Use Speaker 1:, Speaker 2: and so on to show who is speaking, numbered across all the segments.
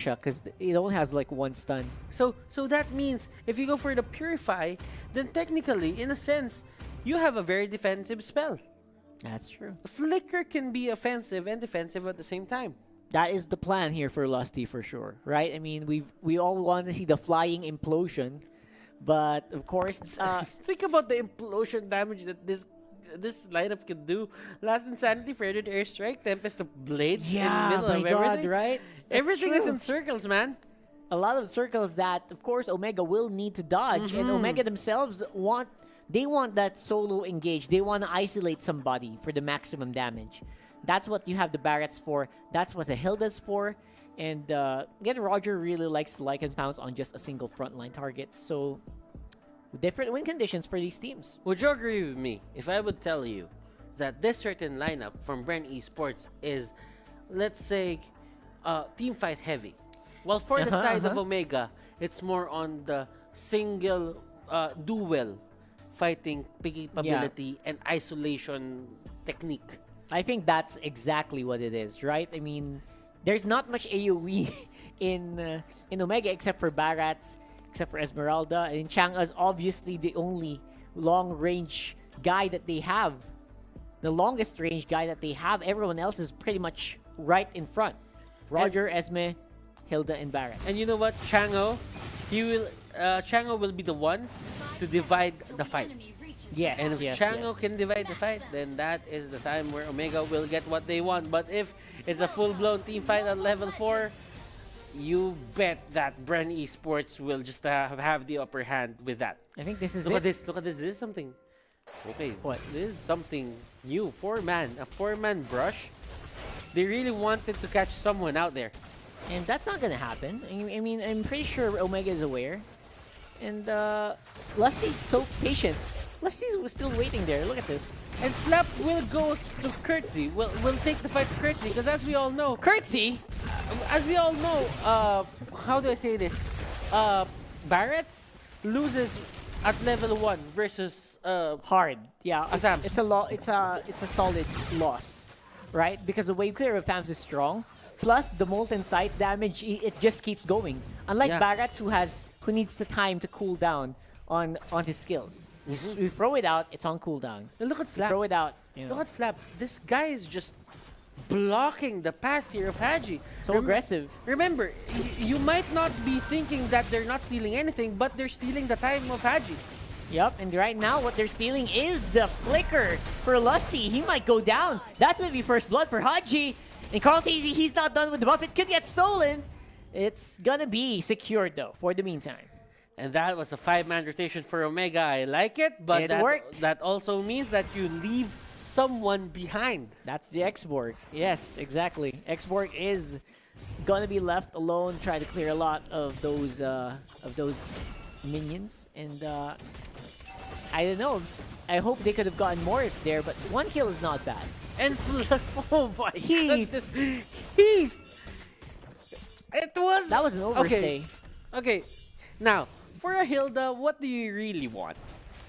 Speaker 1: siya because it only has like one stun.
Speaker 2: So that means if you go for the Purify, then technically, in a sense, you have a very defensive spell.
Speaker 1: That's true.
Speaker 2: Flicker can be offensive and defensive at the same time.
Speaker 1: That is the plan here for Lusty for sure, right? I mean, we all want to see the flying implosion, but of course,
Speaker 2: think about the implosion damage that this lineup can do. Last Insanity, Furthered Airstrike, Tempest of Blades in the middle of everything.
Speaker 1: Right?
Speaker 2: Everything is in circles, man.
Speaker 1: A lot of circles that, of course, Omega will need to dodge, and Omega themselves want that solo engage. They want to isolate somebody for the maximum damage. That's what you have the Barretts for. That's what the Hilda's for. And again, Roger really likes to Lycan Pounce on just a single frontline target. So, different win conditions for these teams.
Speaker 2: Would you agree with me if I would tell you that this certain lineup from BREN Esports is, let's say, team fight heavy? Well, for the side of Omega, it's more on the single duel fighting capability and isolation technique.
Speaker 1: I think that's exactly what it is, right? I mean, there's not much AoE in Omega except for Barats, except for Esmeralda, and Chang'e is obviously the only long-range guy that they have. The longest range guy that they have. Everyone else is pretty much right in front. Roger, Esme, Hilda, and Barret.
Speaker 2: And you know what? Chang'e will be the one to divide the fight.
Speaker 1: Yes,
Speaker 2: and if Chang'e can divide the fight, then that is the time where Omega will get what they want. But if it's a full-blown team fight at level 4, you bet that BREN Esports will just have the upper hand with that.
Speaker 1: I think this is
Speaker 2: Look at this. Look at this. This is something. Okay.
Speaker 1: What?
Speaker 2: This is something new. A four-man brush. They really wanted to catch someone out there.
Speaker 1: And that's not gonna happen. I mean, I'm pretty sure Omega is aware. And Lusty's so patient. Lusty's still waiting there. Look at this.
Speaker 2: And Flap will go to Curtsy. Will take the fight to Curtsy because as we all know...
Speaker 1: Curtsy?
Speaker 2: As we all know, how do I say this? Barretts loses at level 1 versus...
Speaker 1: Hard. Yeah.
Speaker 2: Asam.
Speaker 1: It's a solid loss. Right? Because the wave clear of Fams is strong. Plus, the Molten Sight damage, it just keeps going. Unlike Barretts who needs the time to cool down on his skills. You throw it out, it's on cooldown.
Speaker 2: And look at Flap.
Speaker 1: Throw it out. You know.
Speaker 2: Look at Flap. This guy is just blocking the path here of Haji.
Speaker 1: So aggressive.
Speaker 2: Remember, you might not be thinking that they're not stealing anything, but they're stealing the time of Haji.
Speaker 1: Yep, and right now what they're stealing is the flicker for Lusty. He might go down. That's going to be first blood for Haji. And Carl Tazzy, he's not done with the buff. It could get stolen. It's going to be secured though for the meantime.
Speaker 2: And that was a 5-man rotation for Omega. I like it, but that also means that you leave someone behind.
Speaker 1: That's the X-Borg. Yes, exactly. X-Borg is gonna be left alone, try to clear a lot of those minions. And I don't know. I hope they could have gotten more if there, but 1 kill is not bad.
Speaker 2: And oh my goodness, Heath!
Speaker 1: That was an overstay.
Speaker 2: Okay. Now, for a Hilda, what do you really want?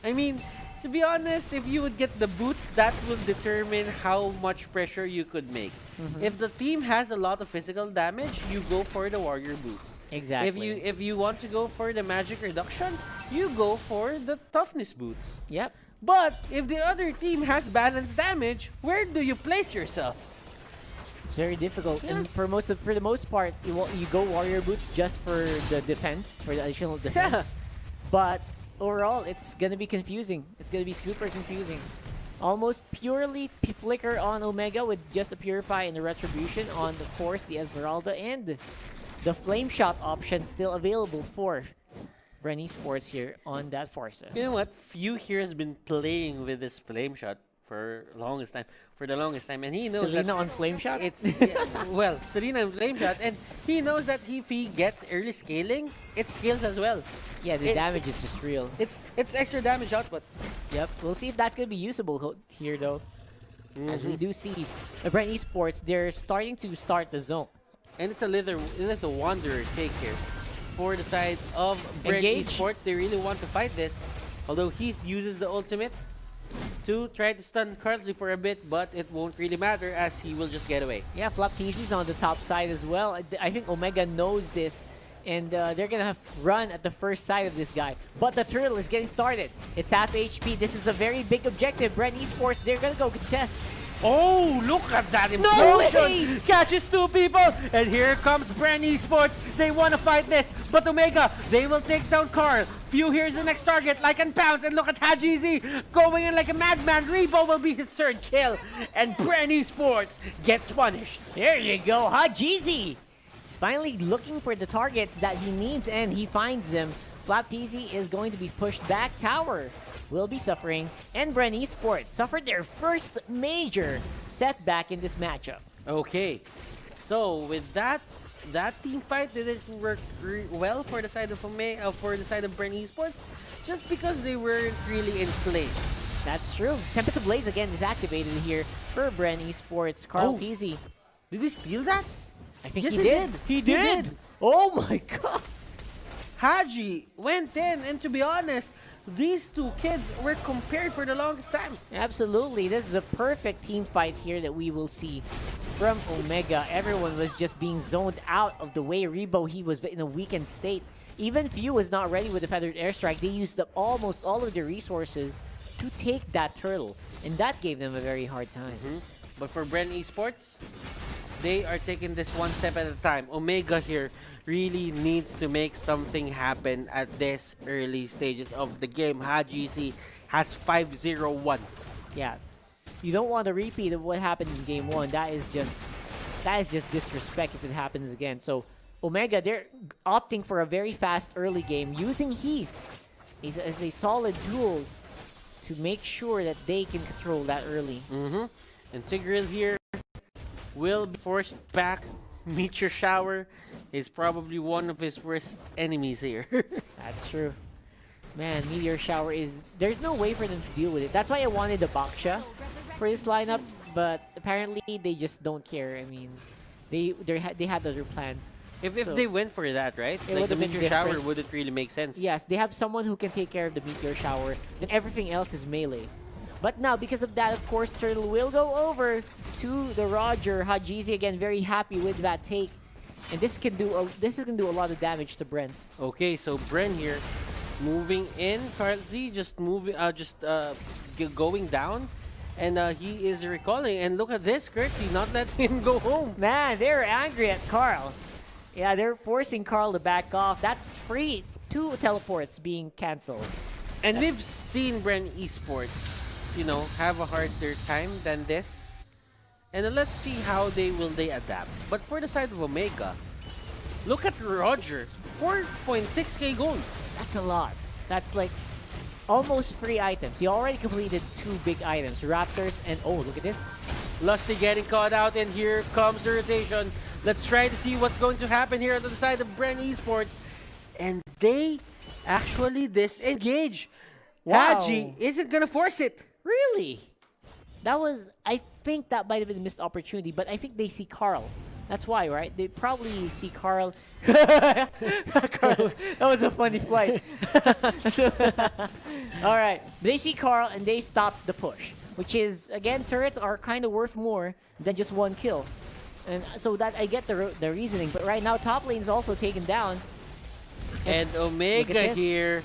Speaker 2: I mean, to be honest, if you would get the boots, that will determine how much pressure you could make. If the team has a lot of physical damage, you go for the warrior boots.
Speaker 1: Exactly.
Speaker 2: If you want to go for the magic reduction, you go for the toughness boots.
Speaker 1: Yep.
Speaker 2: But if the other team has balanced damage, where do you place yourself?
Speaker 1: It's very difficult, and for the most part, you go warrior boots just for the defense, for the additional defense. But overall, it's gonna be confusing. It's gonna be super confusing. Almost purely flicker on Omega with just a Purify and the Retribution on, of course, the Esmeralda, and the Flame Shot option still available for BREN Esports here on that Forza.
Speaker 2: You know what? Few here has been playing with this Flame Shot for the longest time, and he knows
Speaker 1: Selena on Flame Shot?
Speaker 2: Well, Selena on Flame Shot, and he knows that if he gets early scaling, it scales as well.
Speaker 1: Yeah, the damage is just real.
Speaker 2: It's extra damage output.
Speaker 1: Yep, we'll see if that's going to be usable here, though. As we do see, BREN Esports, they're starting to start the zone.
Speaker 2: And it's a little Wanderer take here. For the side of BREN Esports, they really want to fight this. Although Heath uses the ultimate, to try to stun Carlsy for a bit, but it won't really matter as he will just get away.
Speaker 1: Yeah, Flapteezy's on the top side as well. I think Omega knows this, and they're gonna have to run at the first sight of this guy. But the turtle is getting started. It's half HP. This is a very big objective. BREN Esports, they're gonna go contest.
Speaker 2: Oh, look at that
Speaker 1: No way!
Speaker 2: implosion! Catches two people, and here comes BREN Esports. They want to fight this, but Omega, they will take down Carl. Few here's the next target, like and pounce, and look at Hajizi going in like a madman. Rebo will be his third kill, and BREN Esports gets punished.
Speaker 1: There you go, Hajizi! He's finally looking for the targets that he needs, and he finds them. Flapteezy is going to be pushed back. Tower will be suffering, and BREN Esports suffered their first major setback in this matchup.
Speaker 2: Okay, so with that team fight didn't work well for the side of BREN Esports, just because they weren't really in place.
Speaker 1: That's true. Tempest of Blaze again is activated here for BREN Esports. Carl
Speaker 2: Oh.
Speaker 1: Teasy.
Speaker 2: Did he steal that?
Speaker 1: I think
Speaker 2: Yes,
Speaker 1: he
Speaker 2: he
Speaker 1: did.
Speaker 2: did.
Speaker 1: He
Speaker 2: He
Speaker 1: did.
Speaker 2: did.
Speaker 1: Oh my god.
Speaker 2: Haji went in, and to be honest, these two kids were compared for the longest time.
Speaker 1: Absolutely. This is a perfect team fight here that we will see from Omega. Everyone was just being zoned out of the way Rebo, he was in a weakened state. Even Few was not ready with the Feathered Airstrike. They used up almost all of their resources to take that turtle, and that gave them a very hard time.
Speaker 2: But for BREN Esports, they are taking this one step at a time. Omega here really needs to make something happen at this early stages of the game. Hajizi has 5-0-1.
Speaker 1: Yeah, you don't want a repeat of what happened in game one. That is just disrespect if it happens again. So Omega, they're opting for a very fast early game using Heath as a solid tool to make sure that they can control that early.
Speaker 2: And Tigreal here will be forced back. Meteor Shower is probably one of his worst enemies here.
Speaker 1: That's true. Man, Meteor Shower is... There's no way for them to deal with it. That's why I wanted the Baksha for this lineup, but apparently they just don't care. I mean, they had other plans.
Speaker 2: If
Speaker 1: So,
Speaker 2: they went for that, right?
Speaker 1: it
Speaker 2: Like the
Speaker 1: would've been
Speaker 2: Meteor Shower
Speaker 1: different.
Speaker 2: wouldn't really make sense.
Speaker 1: yes, they have someone who can take care of the Meteor Shower, then everything else is melee. But now, because of that, of course, Turtle will go over to the Roger. Hajizi again, very happy with that take. And this can do a lot of damage to BREN.
Speaker 2: Okay, so BREN here moving in. Carl Z just going down, and he is recalling. And look at this, Curtsy not letting him go home.
Speaker 1: Man, they're angry at Carl. Yeah, they're forcing Carl to back off. That's free. 2 teleports being cancelled.
Speaker 2: And we've seen BREN Esports, you know, have a harder time than this. And let's see how they adapt. But for the side of Omega, look at Roger, 4.6k gold.
Speaker 1: That's a lot. That's like almost free items. He already completed 2 big items, Raptors and oh, look at this.
Speaker 2: Lusty getting caught out, and here comes the rotation. Let's try to see what's going to happen here on the side of BREN Esports. And they actually disengage.
Speaker 1: Wow.
Speaker 2: Haji isn't gonna force it.
Speaker 1: Really? That was, I think that might have been a missed opportunity, but I think they see Carl. That's why, right? They probably see Carl. Carl, that was a funny flight. All right, they see Carl and they stop the push, which is, again, turrets are kind of worth more than just 1 kill. And so that I get the reasoning, but right now top lane is also taken down.
Speaker 2: And Omega
Speaker 1: this.
Speaker 2: here,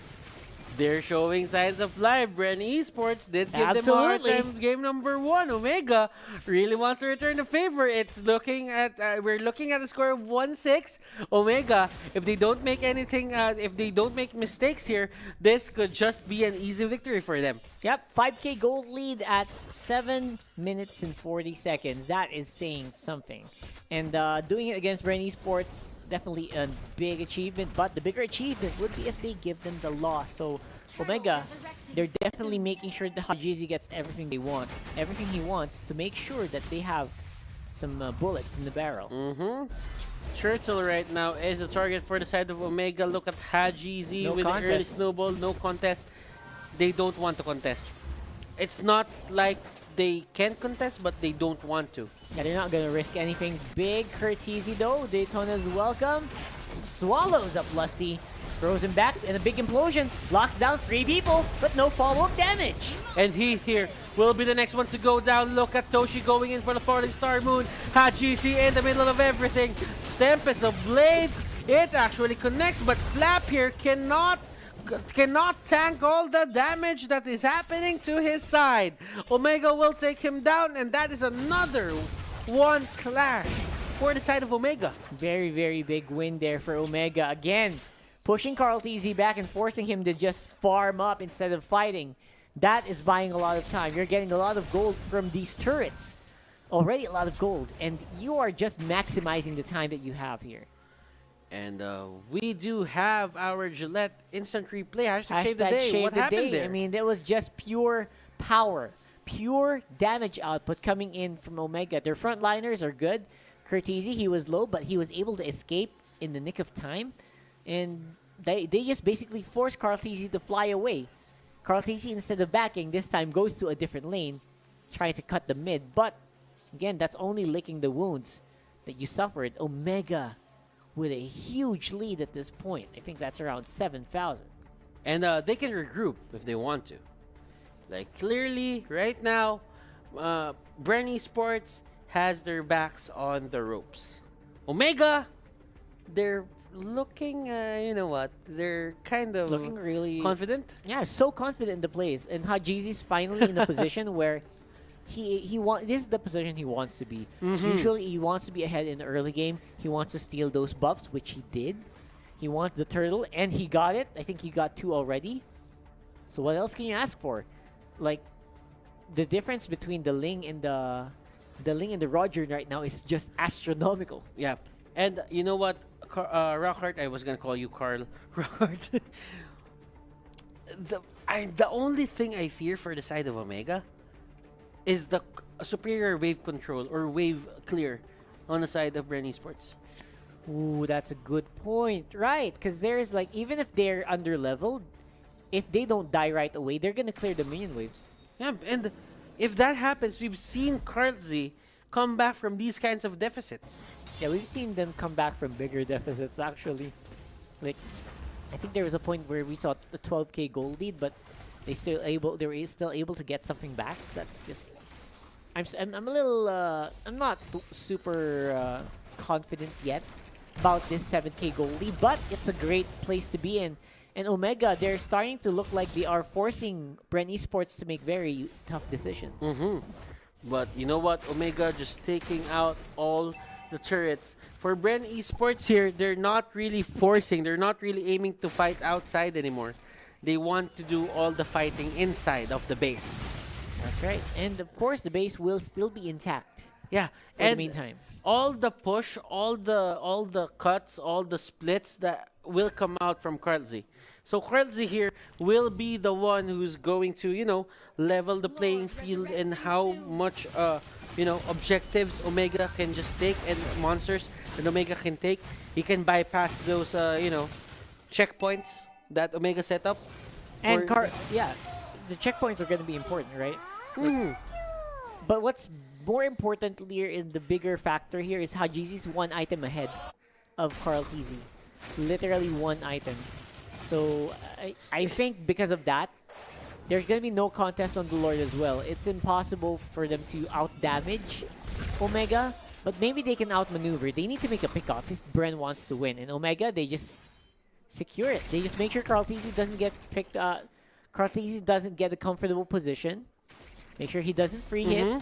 Speaker 2: they're showing signs of life. BREN Esports did give them a hard
Speaker 1: Absolutely.
Speaker 2: time. Game number 1, Omega really wants to return the favor. It's looking at we're looking at a score of 1-6. Omega, if they don't make anything, if they don't make mistakes here, this could just be an easy victory for them.
Speaker 1: Yep, 5k gold lead at 7 minutes and 40 seconds. That is saying something. And doing it against BREN Esports, definitely a big achievement. But the bigger achievement would be if they give them the loss. So Omega, they're definitely making sure that Hajizi gets everything they want. Everything he wants to make sure that they have some bullets in the barrel.
Speaker 2: Turtle right now is the target for the side of Omega. Look at Hajizi
Speaker 1: No
Speaker 2: with the early
Speaker 1: contest.
Speaker 2: snowball. No contest. They don't want to contest. It's not like they can contest, but they don't want to.
Speaker 1: Yeah, they're not going to risk anything. Big courtesy though. Daytona's welcome. Swallows up Lusty. throws him back, and a big implosion. Locks down 3 people, but no follow-up damage.
Speaker 2: And Heath here will be the next one to go down. Look at Toshi going in for the Falling Star Moon. Hajisi in the middle of everything. Tempest of Blades. It actually connects, but Flap here cannot tank all the damage that is happening to his side. Omega will take him down, and that is another one clash for the side of Omega.
Speaker 1: Very, very big win there for Omega. Again, pushing Carl TZ back and forcing him to just farm up instead of fighting. That is buying a lot of time. You're getting a lot of gold from these turrets. Already a lot of gold, and you are just maximizing the time that you have here.
Speaker 2: And we do have our Gillette instant replay. Hashtag Shave the
Speaker 1: Hashtag
Speaker 2: Day.
Speaker 1: Shave
Speaker 2: What
Speaker 1: the
Speaker 2: happened
Speaker 1: Day.
Speaker 2: there?
Speaker 1: I mean, that was just pure power, pure damage output coming in from Omega. Their frontliners are good. Curtizi, he was low, but he was able to escape in the nick of time. And they just basically forced Carl TZ to fly away. Carl TZ, instead of backing, this time goes to a different lane, trying to cut the mid. But, again, that's only licking the wounds that you suffered. Omega with a huge lead at this point. I think that's around 7,000.
Speaker 2: And they can regroup if they want to. Like, clearly, right now, BREN ESPORTS has their backs on the ropes. Omega, they're looking, you know what, they're kind of
Speaker 1: Looking really
Speaker 2: confident.
Speaker 1: Yeah, so confident in the plays. And Hajizi's finally in a position where this is the position he wants to be. Usually he wants to be ahead in the early game. He wants to steal those buffs, which he did. He wants the turtle, and he got it. I think he got 2 already. So what else can you ask for? Like, the difference between the Ling and the Roger right now is just astronomical.
Speaker 2: Yeah. And you know what, Rockhart, I was gonna call you Carl. Rockhart. The only thing I fear for the side of Omega is the superior wave control or wave clear on the side of BREN ESPORTS.
Speaker 1: Ooh, that's a good point. Right, because there's like, even if they're under-leveled, if they don't die right away, they're gonna clear the minion waves.
Speaker 2: Yeah, and if that happens, we've seen Karlzy come back from these kinds of deficits.
Speaker 1: Yeah, we've seen them come back from bigger deficits, actually. Like, I think there was a point where we saw a 12k gold lead, but they were still able to get something back. That's just, I'm a little, I'm not super confident yet about this 7k gold lead, but it's a great place to be in. And Omega, they're starting to look like they are forcing BREN ESPORTS to make very tough decisions.
Speaker 2: But you know what? Omega just taking out all the turrets. For BREN ESPORTS here, they're not really forcing, they're not really aiming to fight outside anymore. They want to do all the fighting inside of the base.
Speaker 1: That's right. And of course, the base will still be intact.
Speaker 2: Yeah,
Speaker 1: For the meantime.
Speaker 2: all the push, all the cuts, all the splits that will come out from Karlzy. So Karlzy here will be the one who's going to, you know, level the playing field and how much, you know, objectives Omega can just take and monsters that Omega can take. He can bypass those, you know, checkpoints that Omega set up.
Speaker 1: And yeah, the checkpoints are going to be important, right? But what's more importantly here is the bigger factor here is Hajizi's 1 item ahead of Carl TZ. Literally 1 item. So I think because of that, there's going to be no contest on the Lord as well. It's impossible for them to out-damage Omega, but maybe they can outmaneuver. They need to make a pick-off if BREN wants to win. And Omega, they just secure it. They just make sure Carl TZ doesn't get picked up. Carl TZ doesn't get a comfortable position. Make sure he doesn't free hit.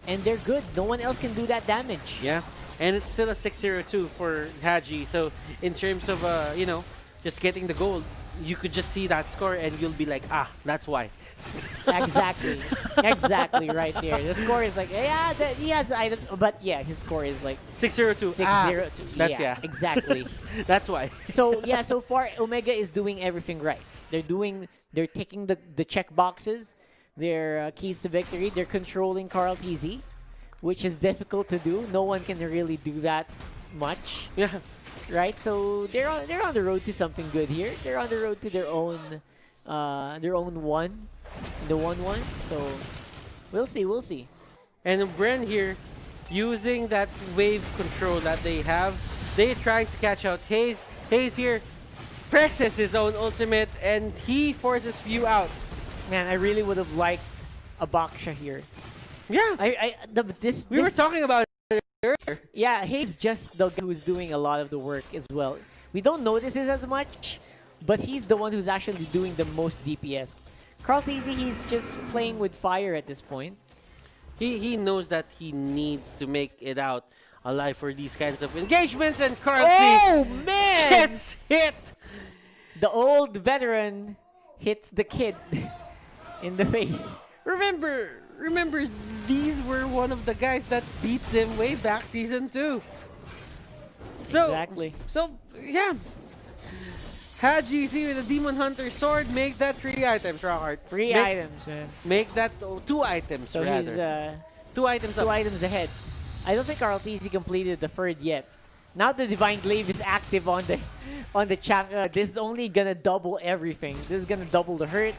Speaker 1: And they're good. No one else can do that damage.
Speaker 2: Yeah, and it's still a 6-0-2 for Haji. So in terms of, you know, just getting the gold, you could just see that score and you'll be like, ah, that's why.
Speaker 1: Exactly. Exactly right there. The score is like, yeah, he has items, but yeah, his score is like
Speaker 2: 6-0-2.
Speaker 1: 6-0.
Speaker 2: That's, yeah.
Speaker 1: Exactly.
Speaker 2: That's why.
Speaker 1: So yeah, so far Omega is doing everything right. They're ticking the check boxes. Their keys to victory. They're controlling Carl TZ, which is difficult to do. No one can really do that much.
Speaker 2: Yeah.
Speaker 1: Right? So they're on the road to something good here. They're on the road to their own one, the 1-1. So we'll see.
Speaker 2: And BREN here, using that wave control that they have, they trying to catch out Hayes. Hayes here, presses his own ultimate, and he forces Few out.
Speaker 1: Man, I really would have liked a Baksha here.
Speaker 2: Yeah, we were talking about it earlier.
Speaker 1: Yeah, he's just the guy who's doing a lot of the work as well. We don't notice it as much, but he's the one who's actually doing the most DPS. Carl Tizzy, he's just playing with fire at this point.
Speaker 2: He knows that he needs to make it out alive for these kinds of engagements, and Carl
Speaker 1: Oh, man!
Speaker 2: gets hit!
Speaker 1: The old veteran hits the kid in the face.
Speaker 2: Remember, these were one of the guys that beat them way back season 2. So,
Speaker 1: Exactly.
Speaker 2: So, yeah. Had GC with a Demon Hunter sword, make that 3 items, Rockhart.
Speaker 1: 3 items, man.
Speaker 2: Make that 2 items,
Speaker 1: So
Speaker 2: rather.
Speaker 1: he's
Speaker 2: 2 items up.
Speaker 1: 2 items ahead. I don't think Carl Tizzy completed the third yet. Now the Divine Glaive is active on the chat. This is only gonna double everything. This is gonna double the hurt.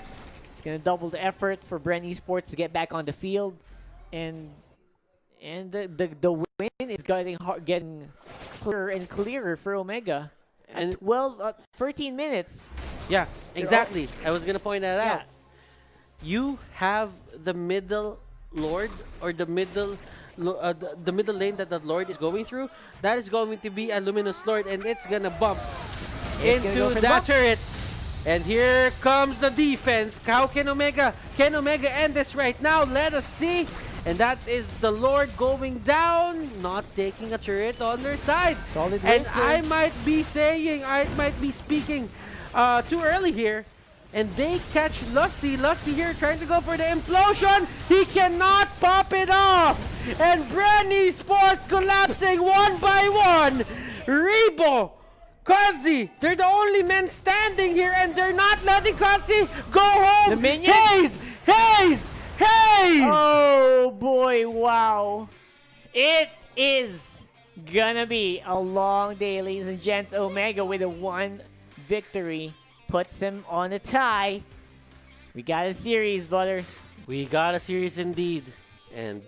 Speaker 1: It's gonna double the effort for BREN Esports to get back on the field, and the win is getting clearer and clearer for Omega.
Speaker 2: And
Speaker 1: 13 minutes.
Speaker 2: yeah, exactly. I was gonna point that
Speaker 1: Yeah.
Speaker 2: out. You have the middle lord, or the middle lane that the lord is going through. That is going to be a luminous lord, and it's gonna bump
Speaker 1: It's gonna go
Speaker 2: into
Speaker 1: for the
Speaker 2: that
Speaker 1: bump.
Speaker 2: turret. And here comes the defense. How can Omega end this right now? Let us see. And that is the Lord going down, not taking a turret on their side.
Speaker 1: Solid
Speaker 2: And
Speaker 1: win,
Speaker 2: I might be speaking too early here. And they catch Lusty. Lusty here trying to go for the implosion. He cannot pop it off. And BREN Esports collapsing one by one. Rebo, Kazi, they're the only men standing here, and they're not letting Kazi go home.
Speaker 1: The minion?
Speaker 2: Hayes!
Speaker 1: Oh boy, wow. It is gonna be a long day, ladies and gents. Omega with a 1 victory puts him on a tie. We got a series, brothers.
Speaker 2: We got a series indeed. And